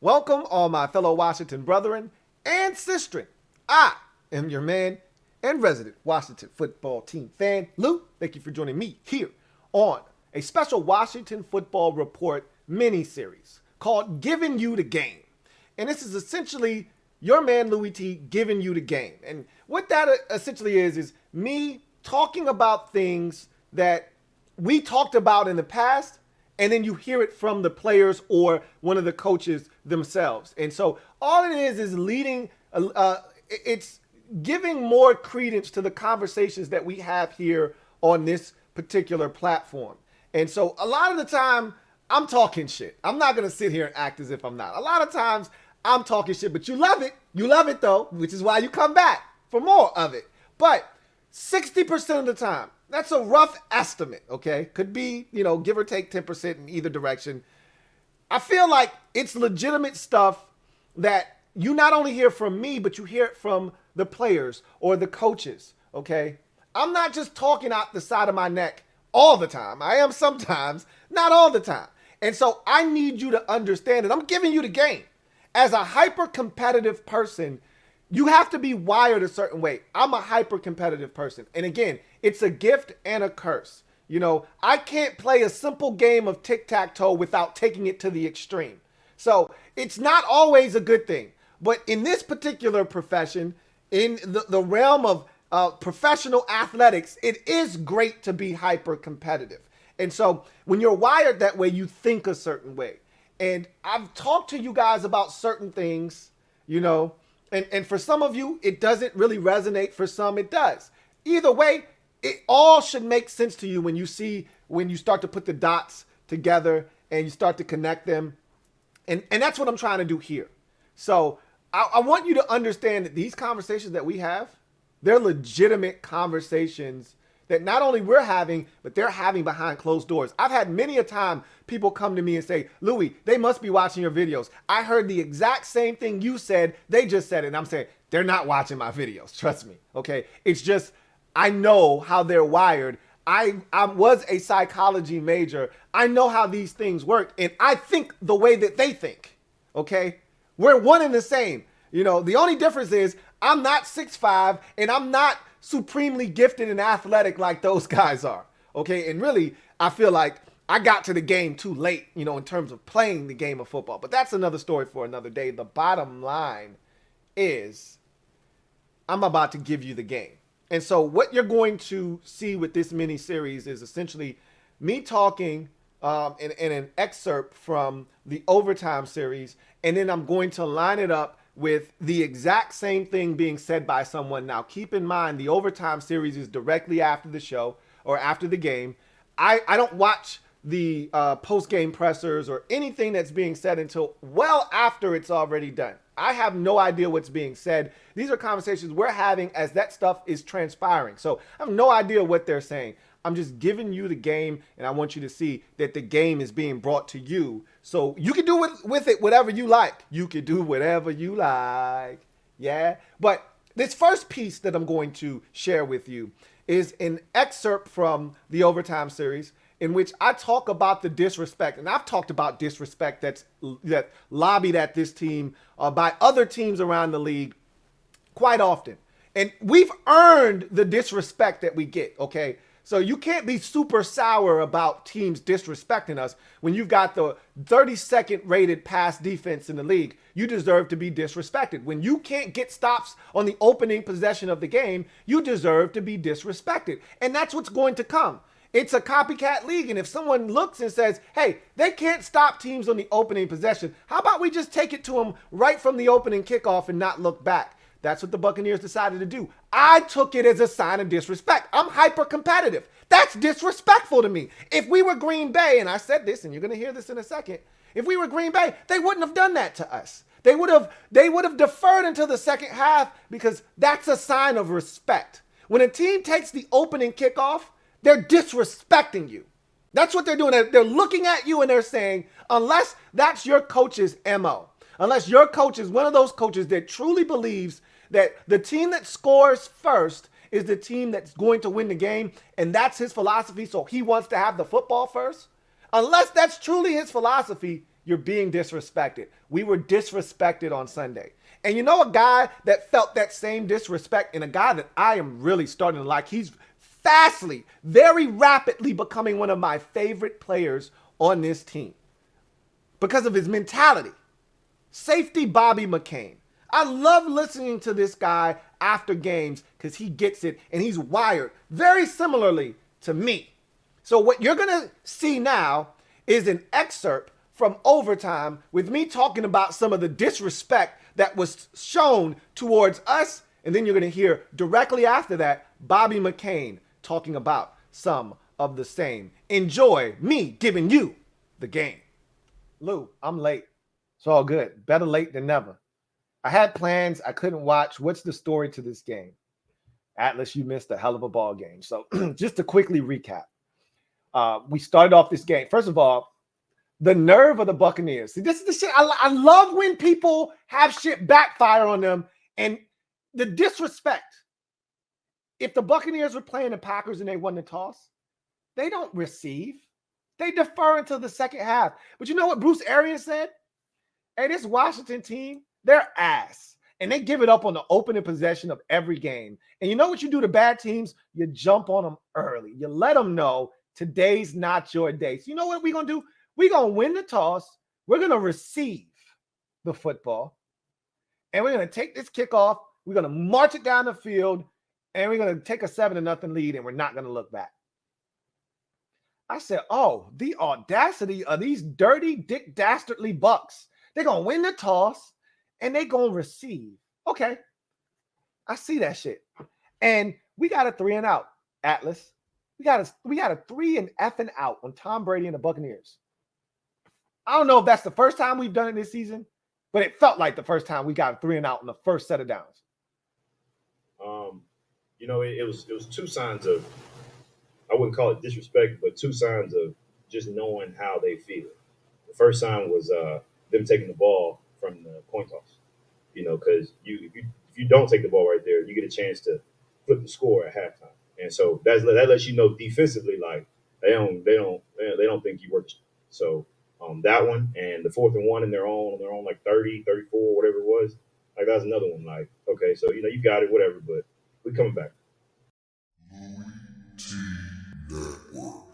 Welcome, all my fellow Washington brethren and sistren. I am your man and resident Washington football team fan, Lou. Thank you for joining me here on a special Washington Football Report mini-series called Givin You the Game. And this is essentially your man, Louie T, giving you the game. And what that essentially is me talking about things that we talked about in the past, and then you hear it from the players or one of the coaches themselves. And so all it is leading, it's giving more credence to the conversations that we have here on this particular platform. And so a lot of the time, I'm talking shit. I'm not going to sit here and act as if I'm not. A lot of times, I'm talking shit, but you love it. You love it, though, which is why you come back for more of it. But 60% of the time, that's a rough estimate, okay? Could be, give or take 10% in either direction. I feel like it's legitimate stuff that you not only hear from me, but you hear it from the players or the coaches, okay? I'm not just talking out the side of my neck all the time. I am sometimes, not all the time. And so I need you to understand it. I'm giving you the game. As a hyper-competitive person, you have to be wired a certain way. I'm a hyper-competitive person. And again, it's a gift and a curse. I can't play a simple game of tic-tac-toe without taking it to the extreme. So it's not always a good thing. But in this particular profession, in the realm of professional athletics, it is great to be hyper-competitive. And so when you're wired that way, you think a certain way. And I've talked to you guys about certain things, and for some of you, it doesn't really resonate. For some, it does. Either way, it all should make sense to you when you start to put the dots together and you start to connect them. And that's what I'm trying to do here. So I want you to understand that these conversations that we have, they're legitimate conversations that not only we're having, but they're having behind closed doors. I've had many a time people come to me and say, Louie, they must be watching your videos. I heard the exact same thing you said. They just said it. And I'm saying, they're not watching my videos. Trust me. Okay. It's just, I know how they're wired. I was a psychology major. I know how these things work. And I think the way that they think. Okay. We're one and the same. The only difference is I'm not 6'5" and I'm not supremely gifted and athletic like those guys are. Okay. And really, I feel like I got to the game too late, in terms of playing the game of football. But that's another story for another day. The bottom line is I'm about to give you the game. And so what you're going to see with this mini series is essentially me talking in an excerpt from the overtime series. And then I'm going to line it up with the exact same thing being said by someone. Now, keep in mind, the overtime series is directly after the show or after the game. I don't watch the post-game pressers or anything that's being said until well after it's already done. I have no idea what's being said. These are conversations we're having as that stuff is transpiring. So I have no idea what they're saying. I'm just giving you the game, and I want you to see that the game is being brought to you. So you can do with it whatever you like. You can do whatever you like. Yeah. But this first piece that I'm going to share with you is an excerpt from the overtime series in which I talk about the disrespect. And I've talked about disrespect that's lobbied at this team by other teams around the league quite often. And we've earned the disrespect that we get, okay? So you can't be super sour about teams disrespecting us when you've got the 32nd rated pass defense in the league. You deserve to be disrespected. When you can't get stops on the opening possession of the game, you deserve to be disrespected. And that's what's going to come. It's a copycat league. And if someone looks and says, hey, they can't stop teams on the opening possession, how about we just take it to them right from the opening kickoff and not look back? That's what the Buccaneers decided to do. I took it as a sign of disrespect. I'm hyper competitive. That's disrespectful to me. If we were Green Bay, and I said this, and you're going to hear this in a second, if we were Green Bay, they wouldn't have done that to us. They would have deferred until the second half because that's a sign of respect. When a team takes the opening kickoff, they're disrespecting you. That's what they're doing. They're looking at you and they're saying, unless that's your coach's MO, unless your coach is one of those coaches that truly believes that the team that scores first is the team that's going to win the game, and that's his philosophy, so he wants to have the football first. Unless that's truly his philosophy, you're being disrespected. We were disrespected on Sunday. And you know a guy that felt that same disrespect, and a guy that I am really starting to like, he's fastly, very rapidly becoming one of my favorite players on this team because of his mentality. Safety Bobby McCain. I love listening to this guy after games because he gets it and he's wired very similarly to me. So what you're going to see now is an excerpt from overtime with me talking about some of the disrespect that was shown towards us. And then you're going to hear directly after that Bobby McCain talking about some of the same. Enjoy me giving you the game. Lou, I'm late. It's all good. Better late than never. I had plans. I couldn't watch. What's the story to this game? Atlas, you missed a hell of a ball game. So just to quickly recap, we started off this game. First of all, the nerve of the Buccaneers. See, this is the shit. I love when people have shit backfire on them and the disrespect. If the Buccaneers were playing the Packers and they won the toss, they don't receive. They defer until the second half. But you know what Bruce Arians said? Hey, this Washington team, they're ass. And they give it up on the opening possession of every game. And you know what you do to bad teams? You jump on them early. You let them know today's not your day. So you know what we're going to do? We're going to win the toss. We're going to receive the football. And we're going to take this kickoff. We're going to march it down the field. And we're going to take a 7-0 lead. And we're not going to look back. I said, oh, the audacity of these dirty, dick, dastardly Bucs. They're going to win the toss, and they're going to receive. Okay. I see that shit. And we got a 3-and-out, Atlas. We got a 3-and-out on Tom Brady and the Buccaneers. I don't know if that's the first time we've done it this season, but it felt like the first time we got a 3-and-out on the first set of downs. It was two signs of, I wouldn't call it disrespect, but two signs of just knowing how they feel. The first sign was them taking the ball from the coin toss. Because if you don't take the ball right there, you get a chance to flip the score at halftime. And so that lets you know defensively, like they don't think you worked. So that one and the 4th-and-1 in their own like 30, 34, whatever it was. Like that's another one. Like, okay, so you got it, whatever, but we coming back. LouieTeeNetwork.